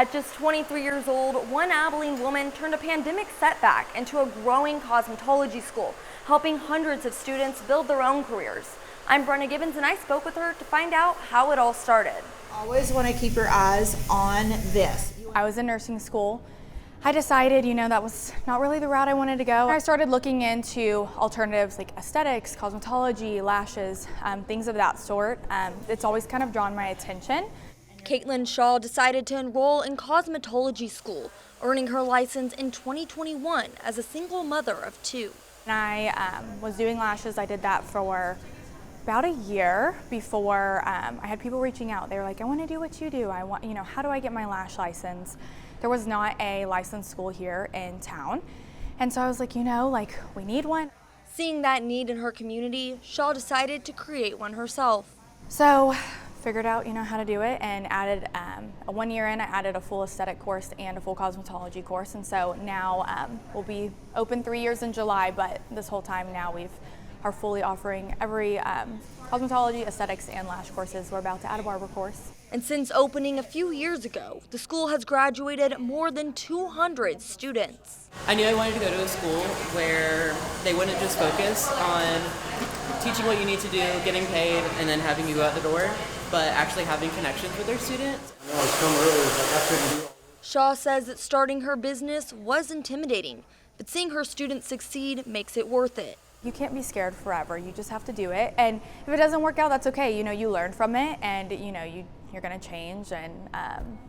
At just 23 years old, one Abilene woman turned a pandemic setback into a growing cosmetology school, helping hundreds of students build their own careers. I'm Brenna Gibbons, and I spoke with her to find out how it all started. Always want to keep your eyes on this. I was in nursing school. I decided, that was not really the route I wanted to go. I started looking into alternatives like aesthetics, cosmetology, lashes, things of that sort. It's always kind of drawn my attention. Kaitlyn Shaw decided to enroll in cosmetology school, earning her license in 2021 as a single mother of two. And I was doing lashes. I did that for about a year before I had people reaching out. They were like, I want to do what you do. I want, how do I get my lash license? There was not a licensed school here in town. And so I was like, we need one. Seeing that need in her community, Shaw decided to create one herself. So figured out, how to do it, and added a 1 year in, I added a full aesthetic course and a full cosmetology course. And so now we'll be open 3 years in July, but this whole time now are fully offering every cosmetology, aesthetics, and lash courses. We're about to add a barber course. And since opening a few years ago, the school has graduated more than 200 students. I knew I wanted to go to a school where they wouldn't just focus on teaching what you need to do, getting paid, and then having you go out the door, but actually having connections with their students. I know I was coming early, but I couldn't do all. Shaw says that starting her business was intimidating, but seeing her students succeed makes it worth it. You can't be scared forever. You just have to do it. And if it doesn't work out, that's okay. You learn from it, and you're gonna change and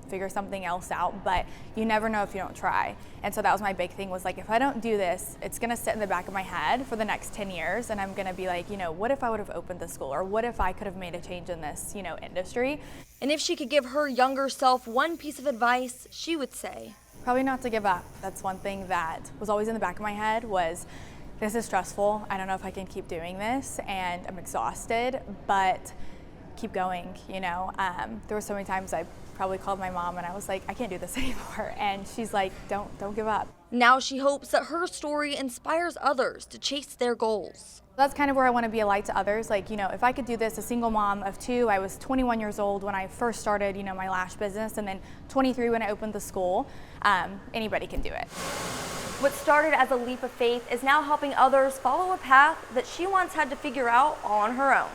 figure something else out, but you never know if you don't try. And so that was my big thing, was like, if I don't do this, it's gonna sit in the back of my head for the next 10 years, and I'm gonna be like, what if I would have opened the school, or what if I could have made a change in this, industry? And if she could give her younger self one piece of advice, she would say, probably not to give up. That's one thing that was always in the back of my head, was this is stressful. I don't know if I can keep doing this, and I'm exhausted, but keep going, There were so many times I probably called my mom and I was like, I can't do this anymore. And she's like, don't give up. Now she hopes that her story inspires others to chase their goals. That's kind of where I want to be a light to others. Like, if I could do this, a single mom of two. I was 21 years old when I first started, my lash business, and then 23 when I opened the school. Anybody can do it. What started as a leap of faith is now helping others follow a path that she once had to figure out on her own.